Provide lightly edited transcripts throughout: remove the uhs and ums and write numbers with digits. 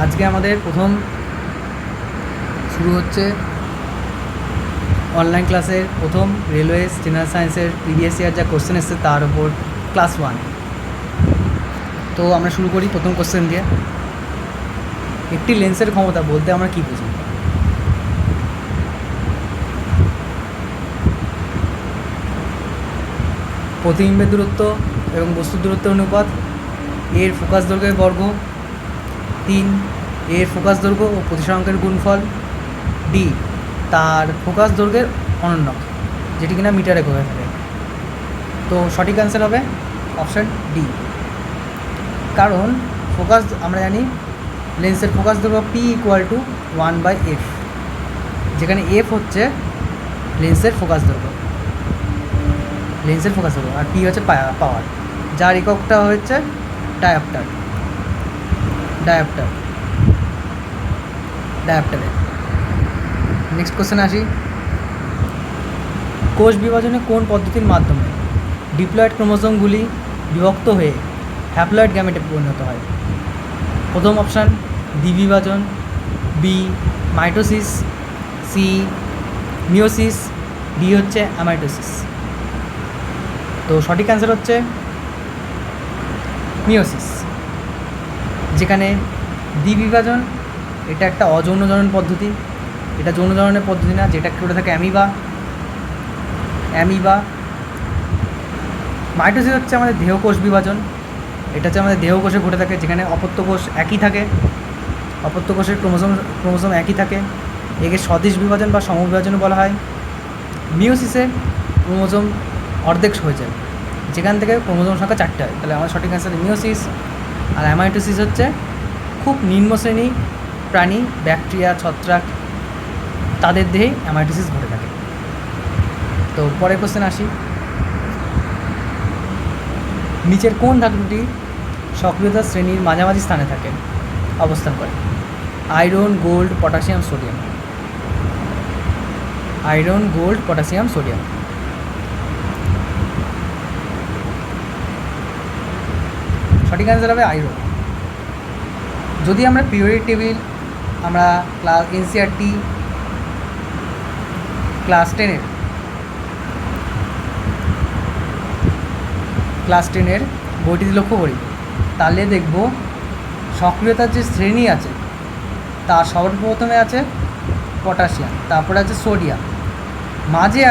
আজকে আমাদের প্রথম শুরু হচ্ছে অনলাইন ক্লাসের প্রথম রেলওয়েজ জেনারেল সায়েন্সের প্রিভিয়াস ইয়ার যা কোশ্চেন এসছে তার উপর ক্লাস 1। তো আমরা শুরু করি প্রথম কোশ্চেন দিয়ে। একটি লেন্সের ক্ষমতা বলতে আমরা কী বুঝি? প্রতিবিম্বের দূরত্ব এবং বস্তুর দূরত্বের অনুপাত, এর ফোকাস দৈর্ঘ্যের বর্গ, 3 এর ফোকাস দৈর্ঘ্য ও প্রতিসরাঙ্কের গুণফল, ডি তার ফোকাস দৈর্ঘ্যের অনন্যক যেটি কিনা মিটারে হয়ে থাকে। তো সঠিক অ্যান্সার হবে অপশান ডি, কারণ ফোকাস আমরা জানি লেন্সের ফোকাস দৈর্ঘ্য পি ইকুয়াল টু 1/f, যেখানে এফ হচ্ছে লেন্সের ফোকাস দৈর্ঘ্য আর পি হচ্ছে পাওয়ার, যার এককটা হচ্ছে ডায়াপ্টারে। নেক্সট কোশ্চেন আসি। কোষ বিভাজনে কোন পদ্ধতির মাধ্যমে ডিপ্লয়েড ক্রোমোজোমগুলি বিভক্ত হয়ে হ্যাপ্লয়েড গ্যামেটে পরিণত হয়? প্রথম অপশান দ্বিবিভাজন, B mitosis, C meiosis, D হচ্ছে অ্যামাইটোসিস। তো সঠিক অ্যান্সার হচ্ছে মিওসিস, যেখানে দ্বিবিভাজন এটা একটা অযৌনজনন পদ্ধতি, এটা যৌনজননের পদ্ধতি না, যেটা ঘটে থাকে অ্যামিবা। মাইটোসিস হচ্ছে আমাদের দেহকোষ বিভাজন, এটা হচ্ছে আমাদের দেহকোষে ঘটে থাকে, যেখানে অপত্য কোষ একই থাকে, অপত্য কোষের ক্রোমোজোম একই থাকে, একে সদিশ বিভাজন বা সমবিভাজনও বলা হয়। মিওসিসে ক্রোমোজোম অর্ধেক হয়ে যায়, যেখান থেকে ক্রোমোজোম সংখ্যা 4টে হয়। তাহলে আমার সঠিক অ্যান্সার মিওসিস। আর অ্যামাইটোসিস হচ্ছে খুব নিম্ন শ্রেণী প্রাণী, ব্যাকটেরিয়া, ছত্রাক, তাদের দেহেই অ্যামাইটোসিস ঘটে থাকে। তো পরের কোশ্চেন আসি। নিচের কোন ধাতুটি সক্রিয়তা শ্রেণীর মাঝামাঝি স্থানে অবস্থান করে? Iron, gold, potassium, sodium. Iron, gold, potassium, sodium. সঠিক অ্যান্সার হবে আয়রন। যদি আমরা পিরিয়ডিক টেবিল আমরা এনসিইআরটি ক্লাস 10-এর বইটি লক্ষ্য করি, তাহলে দেখব সক্রিয়তার যে শ্রেণী আছে তার সর্বপ্রথমে আছে পটাশিয়াম, তারপরে আছে সোডিয়াম, মাঝে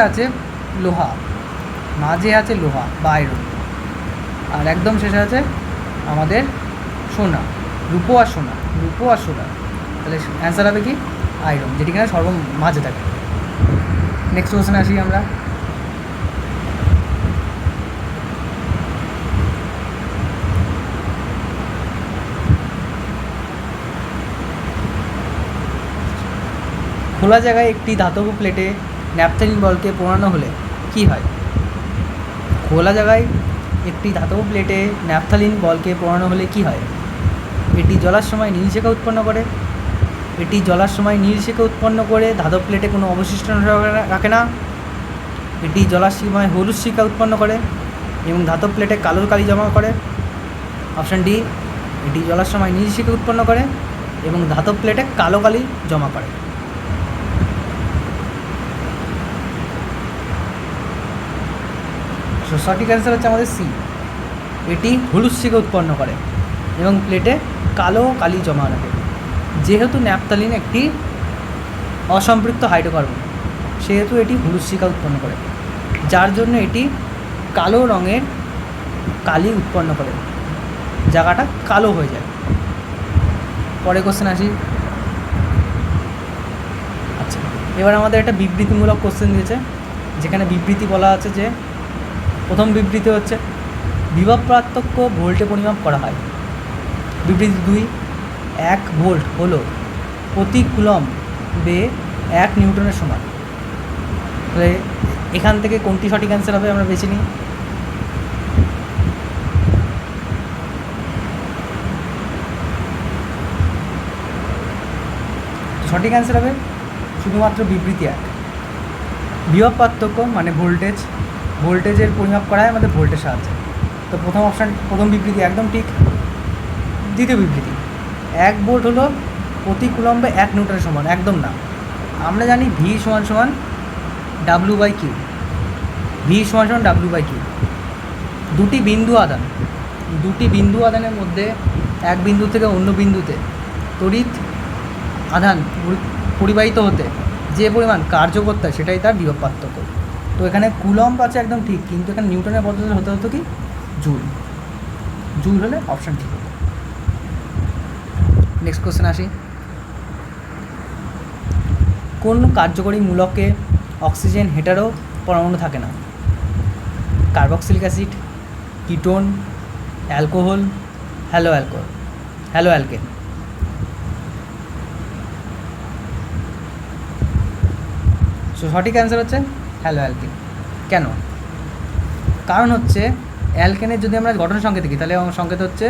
আছে লোহা বা আয়রন, আর একদম শেষে আছে আমাদের সোনা, রূপো আর সোনা। তাহলে অ্যান্সার হবে কি আয়রন, যেটি কিনা মাঝে থাকে। নেক্সট কোশ্চেনে আসি আমরা। খোলা জায়গায় একটি ধাতব প্লেটে ন্যাপথলিন বলকে পোড়ানো হলে কি হয়? খোলা জায়গায় একটি ধাতব প্লেটে ন্যাপথলিন বলকে পোড়ানো হলে কি হয়? এটি জ্বলার সময় নীল শিখা উৎপন্ন করে ধাতব প্লেটে কোনো অবশিষ্ট রাখে না। এটি জ্বলার সময় হলুদ শিখা উৎপন্ন করে এবং ধাতব প্লেটে কালো কালি জমা করে। অপশান ডি, এটি জ্বলার সময় নীল শিখা উৎপন্ন করে এবং ধাতব প্লেটে কালো কালি জমা করে। সঠিক অ্যান্সার হচ্ছে আমাদের সি, এটি হলুদ শিখা উৎপন্ন করে এবং প্লেটে কালো কালি জমা রাখে। যেহেতু ন্যাপথলিন একটি অসম্পৃক্ত হাইড্রোকার্বন, সেহেতু এটি হলুদ শিখা উৎপন্ন করে, যার জন্য এটি কালো রঙের কালি উৎপন্ন করে, জায়গাটা কালো হয়ে যায়। পরে কোশ্চেন আসি। আচ্ছা, এবার আমাদের একটা বিবৃতিমূলক কোশ্চেন দিয়েছে, যেখানে বিবৃতি বলা আছে যে প্রথম বিবৃতি হচ্ছে বিভব পার্থক্য ভোল্টে পরিমাপ করা হয়। বিবৃতি 2, 1 ভোল্ট হলো প্রতি কুলম্বে 1 নিউটনের সমান। তাহলে এখান থেকে কোনটি সঠিক অ্যান্সার হবে আমরা বেছে নিই। সঠিক অ্যান্সার হবে শুধুমাত্র বিবৃতি 1। বিভব পার্থক্য মানে ভোল্টেজের পরিমাপ করা হয় আমাদের ভোল্টের সাহায্যে। তো প্রথম বিবৃতি একদম ঠিক। দ্বিতীয় বিবৃতি 1 ভোল্ট হলো প্রতি কুলম্বে 1 নিউটনের সমান, একদম না। আমরা জানি ভি সমান সমান ডাব্লিউ বাই কিউ, ভি সমান সমান ডাব্লিউ বাই কিউ। দুটি বিন্দু আদানের মধ্যে এক বিন্দু থেকে অন্য বিন্দুতে তড়িৎ আধান পরিবাহিত হতে যে পরিমাণ কার্য করতে হয় সেটাই তার বিভব পার্থক্য। তো এখানে কুলম্ব আছে একদম ঠিক, কিন্তু এখানে নিউটনের পদ্ধতি হতে হতো কি জুল, জুল হলে অপশান ঠিক হতো। নেক্সট কোশ্চেন আসি, কোন কার্যকরী মূলকে অক্সিজেন হেটারো পরমাণু থাকে না? Carboxylic acid, ketone, alcohol, hello alkane. সঠিক অ্যান্সার হচ্ছে হ্যালো অ্যালকেন। কেন? কারণ হচ্ছে অ্যালকেনের যদি আমরা গঠন সংকেত দেখি তাহলে আমার সংকেত হচ্ছে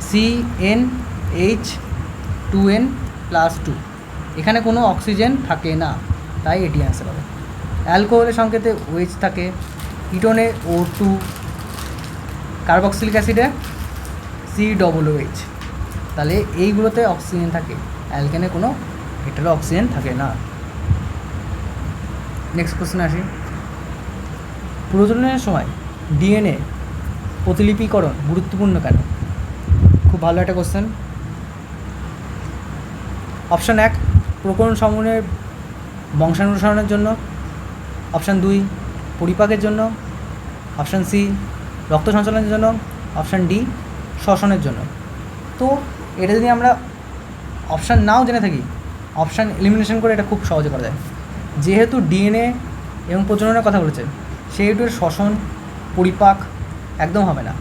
CnH2n+2, এখানে কোনো অক্সিজেন থাকে না, তাই এটি অ্যান্সার হবে। অ্যালকোহলের সংকেতে OH থাকে, কিটোনে O2, কার্বক্সিলিক অ্যাসিডে COOH, তাহলে এইগুলোতে অক্সিজেন থাকে, অ্যালকেনে কোনো হেটারো অক্সিজেন থাকে না। নেক্সট কোশ্চেন আসি, প্রজননের সময় ডিএনএ প্রতিলিপিকরণ গুরুত্বপূর্ণ কেন? খুব ভালো একটা কোশ্চেন। অপশান 1 প্রকরণ সমূহের বংশানুসরণের জন্য, অপশান 2 পরিপাকের জন্য, অপশান সি রক্ত সঞ্চালনের জন্য, অপশান ডি শ্বসনের জন্য। তো এটা যদি আমরা অপশান নাও জেনে থাকি, অপশান এলিমিনেশন করে এটা খুব সহজে করা যায়। যেহেতু ডিএনএ এবং প্রজননের কথা বলেছে, সেহেতু শ্বসন পরিপাক একদম হবে না,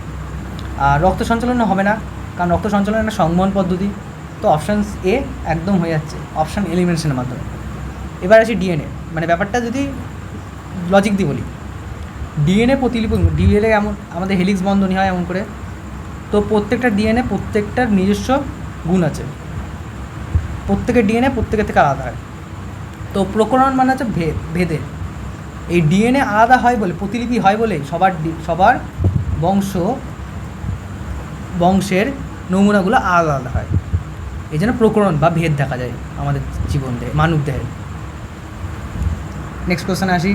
আর রক্ত সঞ্চালনও হবে না, কারণ রক্ত সঞ্চালন একটা সংবহন পদ্ধতি। তো অপশান এ একদম হয়ে যাচ্ছে অপশান এলিমিনেশনের মাধ্যমে। এবার আসি ডিএনএ, মানে ব্যাপারটা যদি লজিক দিয়ে বলি, ডিএনএ প্রতিলিপি, ডিএনএ এমন আমাদের হেলিক্স বন্ধনী হয় এমন করে, তো প্রত্যেকটা ডিএনএ প্রত্যেকটার নিজস্ব গুণ আছে, প্রত্যেকের ডিএনএ প্রত্যেকের থেকে আলাদা হয়। তো প্রকরণ মানে হচ্ছে ভেদে, এই ডিএনএ আলাদা হয় বলে, প্রতিলিপি হয় বলে সবার বংশের নমুনাগুলো আলাদা আলাদা হয়, এই জন্য প্রকরণ বা ভেদ দেখা যায় আমাদের জীবন দেহে, মানব দেহে। নেক্সট কোশ্চেনে আসি,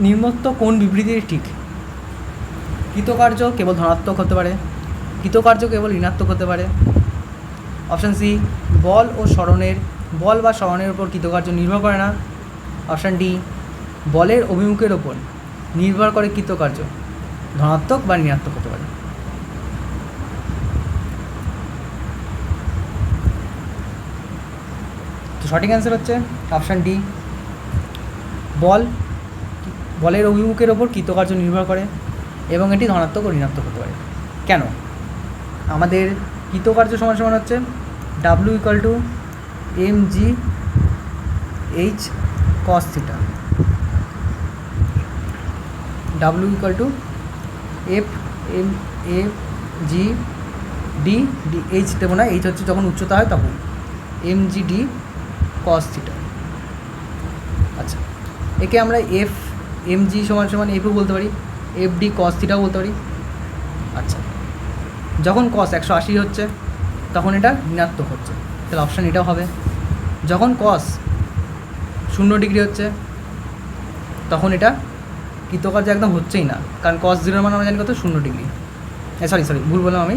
নিম্নোক্ত কোন বিবৃতি ঠিক? কৃতকার্য কেবল ধনাত্মক হতে পারে, কৃতকার্য কেবল ঋণাত্মক হতে পারে। অপশান সি বল বা স্মরণের উপর কৃতকার্য নির্ভর করে না। অপশান ডি বলের অভিমুখের ওপর নির্ভর করে কৃতকার্য ধনাত্মক বা ঋণাত্মক হতে পারে। তো সঠিক অ্যান্সার হচ্ছে অপশান ডি, বলের অভিমুখের ওপর কৃতকার্য নির্ভর করে এবং এটি ধনাত্মক ও ঋণাত্মক হতে পারে। কেন? আমাদের কৃতকার্য সমান সমান হচ্ছে W=mgh cos theta, W=FmgD, H দেবো না, H হচ্ছে যখন উচ্চতা হয় তখন, mgD cos থিটা। আচ্ছা, একে আমরা mg সমান সমান Fও বলতে পারি, FD cos থিটাও বলতে পারি। আচ্ছা, যখন cos 180 হচ্ছে তখন এটা ঋণাত্মক হচ্ছে, তাহলে অপশান এটাও হবে। যখন cos 0 ডিগ্রি হচ্ছে তখন এটা কৃতকার্য একদম হচ্ছেই না, কারণ cos 0 মান আমরা জানি কত, 0 ডিগ্রি। সরি ভুল বললাম আমি,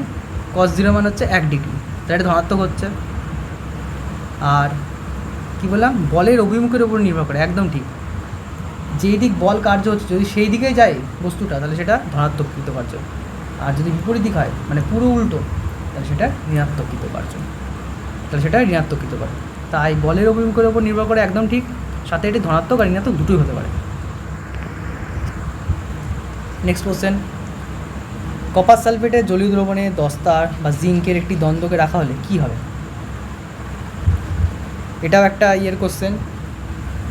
cos 0 মান হচ্ছে 1 ডিগ্রি, তাহলে এটা ধনাত্মক হচ্ছে। আর কি বললাম, বলের অভিমুখের উপর নির্ভর করে, একদম ঠিক, যেই দিক বল কার্য হচ্ছে যদি সেই দিকেই যায় বস্তুটা, তাহলে সেটা ধনাত্মক কৃতকার্য, আর যদি বিপরীত দিক হয় মানে পুরো উল্টো, তাহলে সেটা ঋণাত্মক কৃতকার্য, তাই বলের অভিমুখের উপর নির্ভর করে একদম ঠিক, সাথে এটি ধনাত্মক আর ঋণাত্মক দুটোই হতে পারে। নেক্সট কোশ্চেন, কপার সালফেটের জলীয় দ্রবণে দস্তার বা জিঙ্কের একটি দ্বন্দ্বকে রাখা হলে কী হবে? এটাও একটা কোশ্চেন,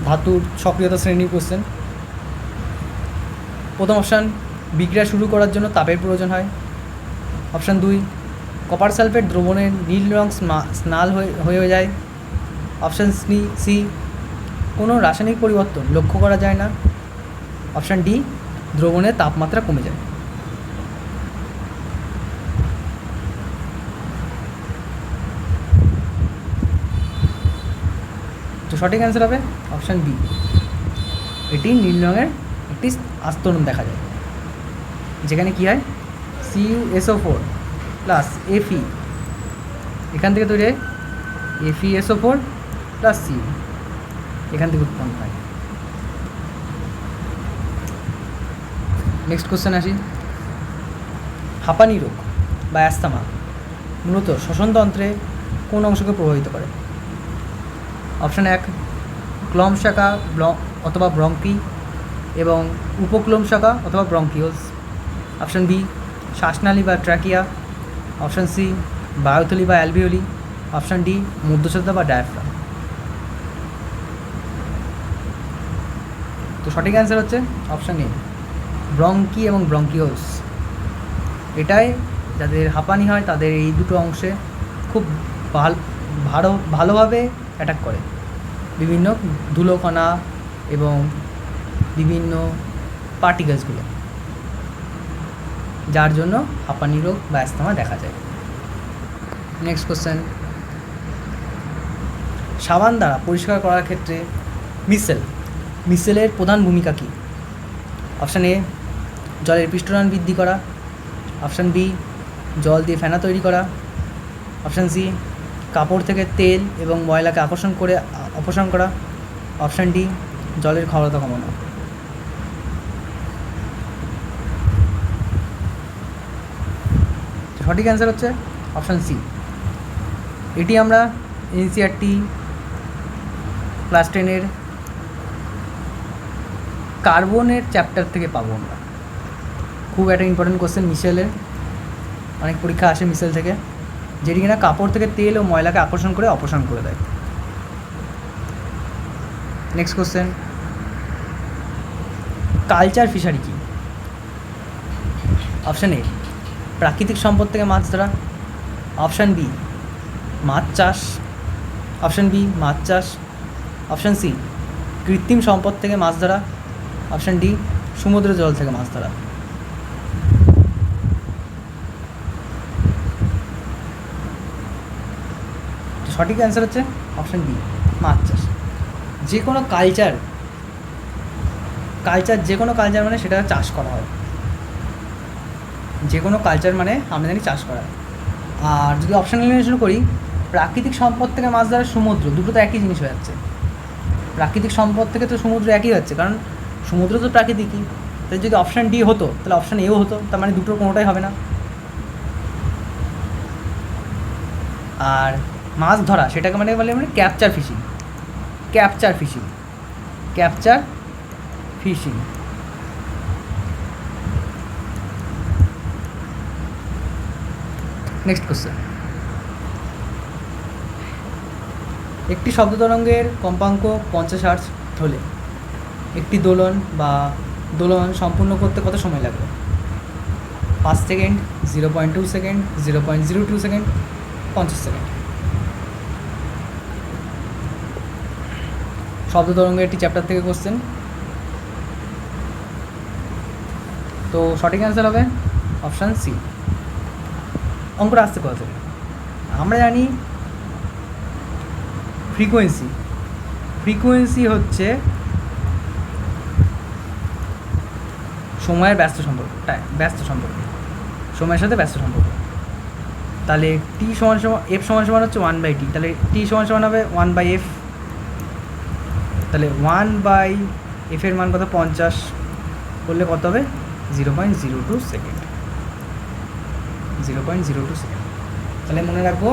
ধাতুর সক্রিয়তা শ্রেণীর কোশ্চেন। প্রথম অপশান বিক্রিয়া শুরু করার জন্য তাপের প্রয়োজন হয়। অপশান 2 কপার সালফেট দ্রবণের নীল রং স্নাল হয়ে যায়। অপশান সি কোনো রাসায়নিক পরিবর্তন লক্ষ্য করা যায় না। অপশান ডি দ্রবণের তাপমাত্রা কমে যায়। সঠিক অ্যান্সার হবে অপশান বি, এটি নীল রঙের একটি আস্তরণ দেখা যায়, যেখানে কী হয় CuSO4 প্লাস Fe, এখান থেকে তৈরি হয় FeSO4 প্লাস Cu, এখান থেকে উৎপন্ন হয়। নেক্সট কোশ্চেন আসি, হাঁপানি রোগ বা অ্যাস্থামা মূলত শ্বসনতন্ত্রে কোন অংশকে প্রভাবিত করে? অপশান 1 ক্লম শাখা অথবা ব্রঙ্কি এবং উপক্লম শাখা অথবা ব্রঙ্কিওলস। অপশান বি শ্বাসনালী বা ট্র্যাকিয়া। অপশান সি বায়োথলি বা অ্যালভিওলি। অপশান ডি মধ্যচ্ছদা বা ডায়াফ্রাম। তো সঠিক অ্যান্সার হচ্ছে অপশান এ ব্রঙ্কি এবং ব্রঙ্কিওলস। এটাই যাদের হাঁপানি হয় তাদের এই দুটো অংশে খুব ভালোভাবে অ্যাটাক করে বিভিন্ন ধুলোকণা এবং বিভিন্ন পার্টিকেলসগুলো, যার জন্য হাঁপানি রোগ বা অ্যাস্থামা দেখা যায়। নেক্সট কোশ্চেন, সাবান দ্বারা পরিষ্কার করার ক্ষেত্রে মিসেলের প্রধান ভূমিকা কী? অপশান এ জলের পৃষ্ঠটান বৃদ্ধি করা। অপশান বি জল দিয়ে ফেনা তৈরি করা। অপশান সি কাপড় থেকে তেল এবং ময়লাকে আকর্ষণ করে অপসারণ করা। অপশান ডি জলের ক্ষমতা কমানো। সঠিক অ্যান্সার হচ্ছে অপশান সি। এটি আমরা এনসিইআরটি ক্লাস 10-এর কার্বনের চ্যাপ্টার থেকে পাবো আমরা। খুব একটা ইম্পর্টেন্ট কোশ্চেন মিশেলের, অনেক পরীক্ষা আসে মিশেল থেকে, যেটি কিনা কাপড় থেকে তেল ও ময়লাকে আকর্ষণ করে অপসারণ করে দেয়। নেক্সট কোশ্চেন, কালচার ফিশারি কি? অপশান এ প্রাকৃতিক সম্পদ থেকে মাছ ধরা। অপশান বি মাছ চাষ। অপশান বি মাছ চাষ। অপশান সি কৃত্রিম সম্পদ থেকে মাছ ধরা। অপশান ডি সমুদ্র জল থেকে মাছ ধরা। সঠিক অ্যান্সার হচ্ছে অপশান বি মাছ চাষ। যে কোনো কালচার যে কোনো কালচার মানে সেটা চাষ করা হয়, যে কোনো কালচার মানে আমরা জানি চাষ করা। আর যদি অপশান এলিমিনেশন করি, প্রাকৃতিক সম্পদ থেকে মাছ ধরা, সমুদ্র, দুটো তো একই জিনিস হয়ে যাচ্ছে। প্রাকৃতিক সম্পদ থেকে তো সমুদ্র একই হচ্ছে, কারণ সমুদ্র তো প্রাকৃতিকই। তাই যদি অপশান ডি হতো তাহলে অপশান এও হতো, তার মানে দুটোর কোনোটাই হবে না। আর মাছ ধরা সেটাকে মানে ক্যাপচার ফিশিং। নেক্সট কোশ্চেন, একটি শব্দ তরঙ্গের কম্পাঙ্ক 50 হার্টজ হলে একটি দোলন সম্পূর্ণ করতে কত সময় লাগবে? 5 সেকেন্ড, 0.2 সেকেন্ড, 0.02 সেকেন্ড, 50 সেকেন্ড। শব্দ তরঙ্গের একটি চ্যাপ্টার থেকে কোশ্চেন। তো সঠিক অ্যান্সার হবে অপশান সি। অঙ্কটা আসতে কথা থেকে আমরা জানি ফ্রিকোয়েন্সি হচ্ছে সময়ের ব্যস্ত সম্পর্ক, সময়ের সাথে ব্যস্ত সম্পর্ক। তাহলে টি সমান এফ সমান হচ্ছে 1/t, তাহলে টি সমান হবে 1/f। তাহলে 1/f এর মান কত? 50 করলে কত হবে? 0.02 সেকেন্ড। তাহলে মনে রাখবো,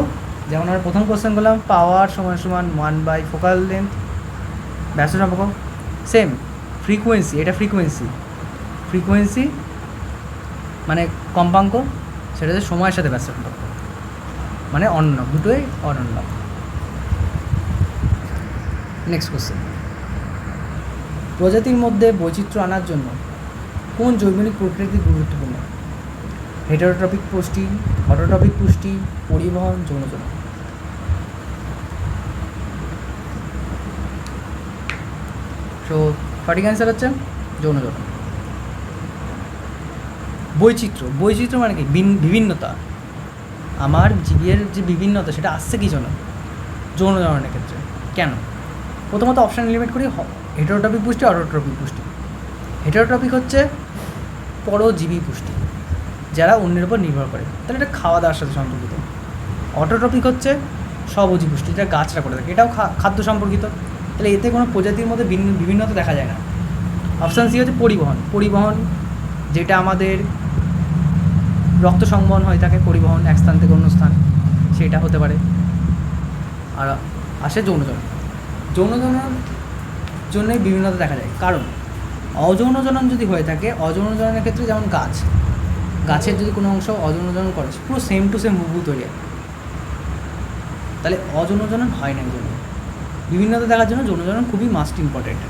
যেমন আমরা প্রথম কোশ্চেন করলাম পাওয়ার সমান 1/, ফোকাল লেন্থ ব্যস্ত সম্পর্ক, সেম ফ্রিকোয়েন্সি, এটা ফ্রিকোয়েন্সি মানে কম্পাঙ্ক, সেটা হচ্ছে সময়ের সাথে ব্যস্ত সম্পর্ক, মানে অন্য, দুটোই অনন্য। নেক্সট কোশ্চেন, প্রজাতির মধ্যে বৈচিত্র্য আনার জন্য কোন জৈবনিক প্রকৃতি গুরুত্বপূর্ণ? হেটারোট্রপিক পুষ্টি, অটোট্রপিক পুষ্টি, পরিবহন, যৌনজন। তো সঠিক অ্যান্সার হচ্ছে যৌনজন। বৈচিত্র্য মানে কি? বিভিন্নতা। আমার জীবের যে বিভিন্নতা সেটা আসছে কি জন্য? যৌনজননের ক্ষেত্রে। কেন? প্রথমত অপশান এলিমেন্ট করি হেটারোট্রপিক পুষ্টি, অটোট্রপিক পুষ্টি। হেটারোট্রপিক হচ্ছে পরজীবী পুষ্টি, যারা অন্যের উপর নির্ভর করে, তাহলে এটা খাওয়া দাওয়ার সাথে সম্পর্কিত। অটোট্রপিক হচ্ছে স্বভোজী পুষ্টি, যেটা গাছরা করে থাকে, এটাও খাদ্য সম্পর্কিত। তাহলে এতে কোনো প্রজাতির মধ্যে বিভিন্নতা দেখা যায় না। অপশান সি হচ্ছে পরিবহন। পরিবহন যেটা আমাদের রক্ত সংবহন হয়ে থাকে, পরিবহন এক স্থান থেকে অন্য স্থান, সেটা হতে পারে। আর আসে যৌনজনন। যৌনজননের জন্যই বিভিন্নতা দেখা যায়, কারণ অযৌনজনন যদি হয়ে থাকে, অযৌনজননের ক্ষেত্রে যেমন গাছের যদি কোনো অংশ অযৌনজনন করে, পুরো সেম টু সেম হুবহু তৈরি হয়, তাহলে অযৌনজনন হয় না। এই জন্য বিভিন্নতা দেখার জন্য যৌনজনন খুবই মাস্ট ইম্পর্টেন্ট।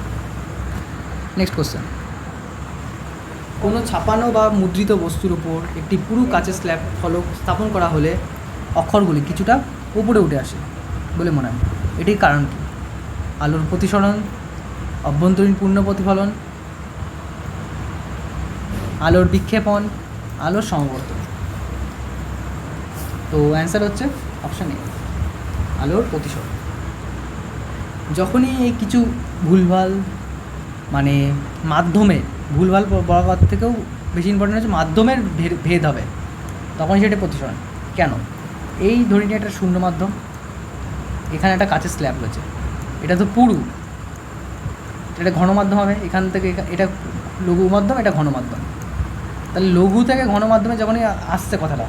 নেক্সট কোশ্চেন, কোনো ছাপানো বা মুদ্রিত বস্তুর উপর একটি পুরু কাচের স্ল্যাব ফলক স্থাপন করা হলে অক্ষরগুলি কিছুটা উপরে উঠে আসে বলে মনে হয়। এটির কারণ কী? আলোর প্রতিসরণ, অভ্যন্তরীণ পূর্ণ প্রতিফলন, আলোর বিক্ষেপণ, আলোর সমবর্তন। তো অ্যান্সার হচ্ছে অপশান এ, আলোর প্রতিসরণ। যখনই এই কিছু ভুলভাল, মানে মাধ্যমে ভুলভাল বরাবর থেকেও বেশি ইম্পর্টেন্ট হচ্ছে মাধ্যমের ভেদ হবে, তখনই সেটা প্রতিসরণ। কেন? এই ধরে নিয়ে একটা শূন্য মাধ্যম, এখানে একটা কাচের স্ল্যাব রয়েছে, এটা তো পুরু, এটা ঘন মাধ্যম হবে। এখান থেকে এটা লঘু মাধ্যম, এটা ঘন মাধ্যম। তাহলে লঘু থেকে ঘন মাধ্যমে যখনই আসছে কথাটা,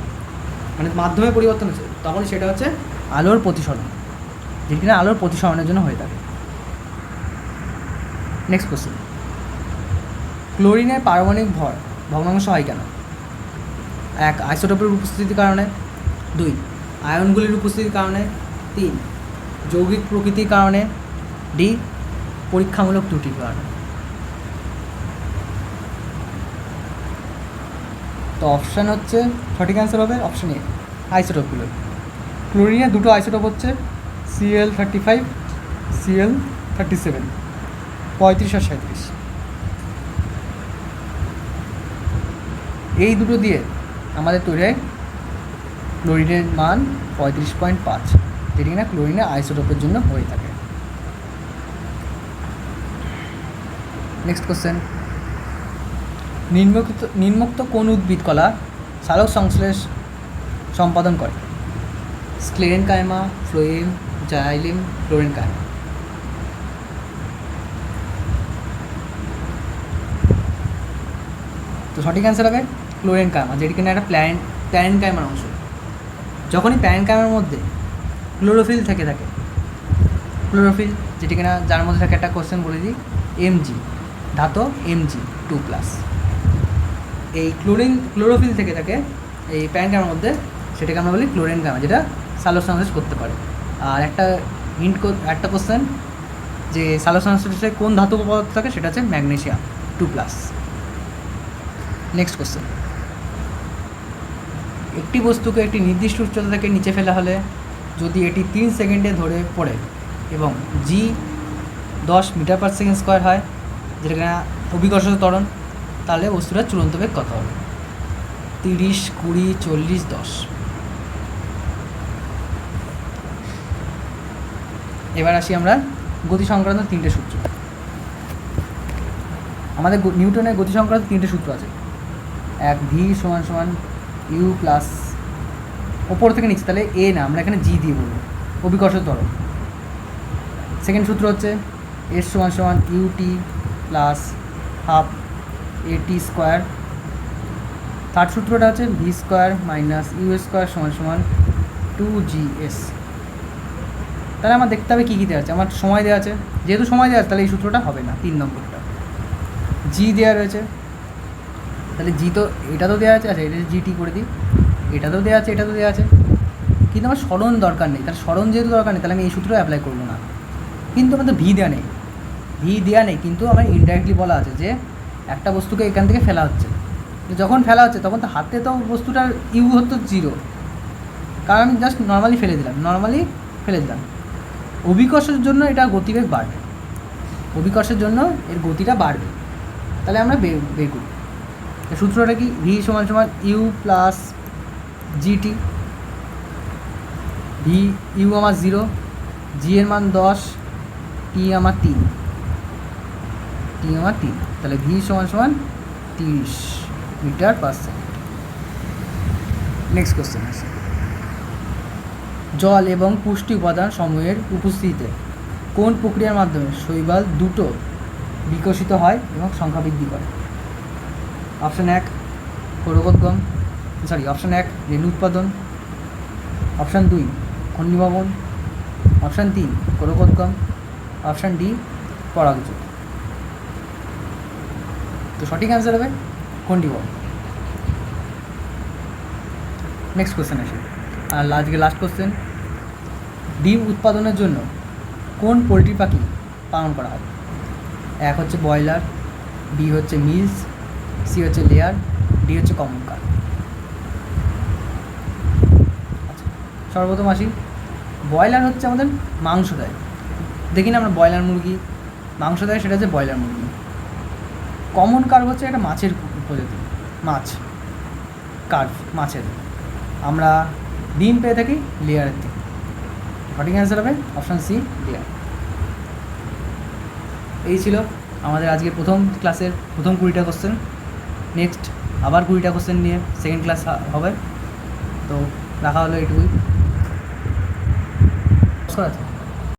মানে মাধ্যমে পরিবর্তন হচ্ছে, তখন সেটা হচ্ছে আলোর প্রতিসরণ, যেটি কিনা আলোর প্রতিসরণের জন্য হয়ে থাকে। নেক্সট কোশ্চেন, ক্লোরিনের পারমাণবিক ভর ভগ্নাংশ হয় কেন? 1, আইসোটোপের উপস্থিতির কারণে। 2, আয়নগুলির উপস্থিতির কারণে। 3, যৌগিক প্রকৃতির কারণে। ডি, পরীক্ষামূলক ত্রুটির কারণে। তো অপশান হচ্ছে, সঠিক অ্যান্সার হবে অপশান এ, আইসোটোপগুলো। ক্লোরিনের দুটো আইসোটোপ হচ্ছে Cl35, Cl37, 35 আর 37। এই দুটো দিয়ে আমাদের তৈরি হয় ক্লোরিনের মান 35.5, যেটি কিনা ক্লোরিনের আইসোটোপের জন্য হয়ে থাকে। নেক্সট কোশ্চেন, নিম্নোক্ত কোন উদ্ভিদ কলা সালোক সংশ্লেষ সম্পাদন করে? স্ক্লেরেনকাইমা, ফ্লোয়েম, জাইলিম, ফ্লোরেনকাইমা। তো সঠিক অ্যান্সার হবে ক্লোরেনকাইমা, যেটি কিনা একটা প্ল্যানেনকাইমার অংশ। যখনই প্ল্যানেনকাইমার মধ্যে ক্লোরোফিল থেকে থাকে, ক্লোরোফিল যেটি কিনা যার মধ্যে থাকে, একটা কোশ্চেন বলে দিই, Mg ধাতু, Mg2+। এই ক্লোরোফিল থেকে থাকে এই প্ল্যানেনকাইমার মধ্যে, সেটাকে আমরা বলি ক্লোরেনকাইমা, যেটা সালোক সংশ্লেষ করতে পারে। আর একটা কোশ্চেন, যে সালোক সংশ্লেষে কোন ধাতু পদার্থ থাকে, সেটা হচ্ছে ম্যাগনেসিয়াম 2+। নেক্সট কোশ্চেন, একটি বস্তুকে একটি নির্দিষ্ট উচ্চতা থেকে নিচে ফেলা হলে যদি এটি 3 সেকেন্ডে ধরে পড়ে এবং g 10 মিটার/সেকেন্ড স্কোয়ার হয়, যেটা কিনা অভিকর্ষজ ত্বরণ, তাহলে বস্তুটার চূড়ান্ত বেগ কত হবে? 30, 20, 40, 10। এবার আসি আমরা গতি সংক্রান্ত 3টে সূত্র। আমাদের নিউটনের গতি সংক্রান্ত 3টে সূত্র আছে। 1, v = u প্লাস, ওপর থেকে নিচে, তাহলে এ না, আমরা এখানে জি দিয়ে বলবো, অভিকর্ষজ ত্বরণ। সেকেন্ড সূত্র হচ্ছে s = ut plus half at square. Third সূত্রটা হচ্ছে v² - u² = 2gs। তাহলে আমার দেখতে হবে কী কী দেওয়া আছে। আমার সময় দেওয়া আছে, যেহেতু সময় দেওয়া আছে তাহলে এই সূত্রটা হবে না। 3 নম্বরটা জি দেওয়া রয়েছে, তাহলে জি তো, এটা তো দেওয়া আছে, আচ্ছা এটা জিটি করে দিই, এটা তো দেওয়া আছে, এটা তো দেওয়া আছে, কিন্তু আমার স্মরণ দরকার নেই। তাহলে স্মরণ যেহেতু দরকার নেই, তাহলে আমি এই সূত্র অ্যাপ্লাই করবো না। কিন্তু আমাদের ভি দেওয়া নেই, কিন্তু আমার ইনডাইরেক্টলি বলা আছে যে একটা বস্তুকে এখান থেকে ফেলা হচ্ছে, যখন ফেলা হচ্ছে তখন তো হাতে তো বস্তুটার ইউ হতো 0, কারণ আমি জাস্ট নর্মালি ফেলে দিলাম। অভিকর্ষের জন্য এটা গতিবেগ বাড়বে, অভিকর্ষের জন্য এর গতিটা বাড়বে। তাহলে আমরা বের করি সূত্রটা কি, v = u plus g t. V, u আমার 0, জি এর মান 10, টি আমার 3, টি আমার 3, তাহলে ভি সমান সমান 30 metre per second. Next question আছে, জল এবং পুষ্টি উপাদান সমূহের উপস্থিতিতে কোন প্রক্রিয়ার মাধ্যমে শৈবাল দুটো বিকশিত হয় এবং সংখ্যা বৃদ্ধি করে? অপশান 1 খোরগোদ্গম, অপশান 1 রেণু উৎপাদন, অপশান 2 ঘূর্ণিভবন, অপশান 3 খোরগোদ্গম, অপশান ডি পরাগযোগ। তো সঠিক অ্যান্সার হবে ঘূর্ণিভবন। নেক্সট কোশ্চেন আসে, আর আজকে লাস্ট কোশ্চেন, ডিম উৎপাদনের জন্য কোন পোলট্রি পাখি পালন করা হয়? 1 হচ্ছে ব্রয়লার, বি হচ্ছে মিলস, সি হচ্ছে লেয়ার, ডি হচ্ছে কমন কার। আচ্ছা, সর্বপ্রথম আসি, ব্রয়লার হচ্ছে আমাদের মাংস দেয়, দেখি না আমরা ব্রয়লার মুরগি মাংস দেয়, সেটা হচ্ছে ব্রয়লার মুরগি। কমন কার্ভ হচ্ছে একটা মাছের প্রজাতি, মাছ কার্ভ মাছের। আমরা ডিম পেয়ে থাকি লেয়ারের থেকে। সঠিক অ্যান্সার হবে অপশান সি লেয়ার। এই ছিল আমাদের আজকে প্রথম ক্লাসের প্রথম 20টা কোশ্চেন। নেক্সট আবার 20টা কোশ্চেন নিয়ে সেকেন্ড ক্লাস হবে। তো রাখা হলো এইটুকুই। নমস্কার।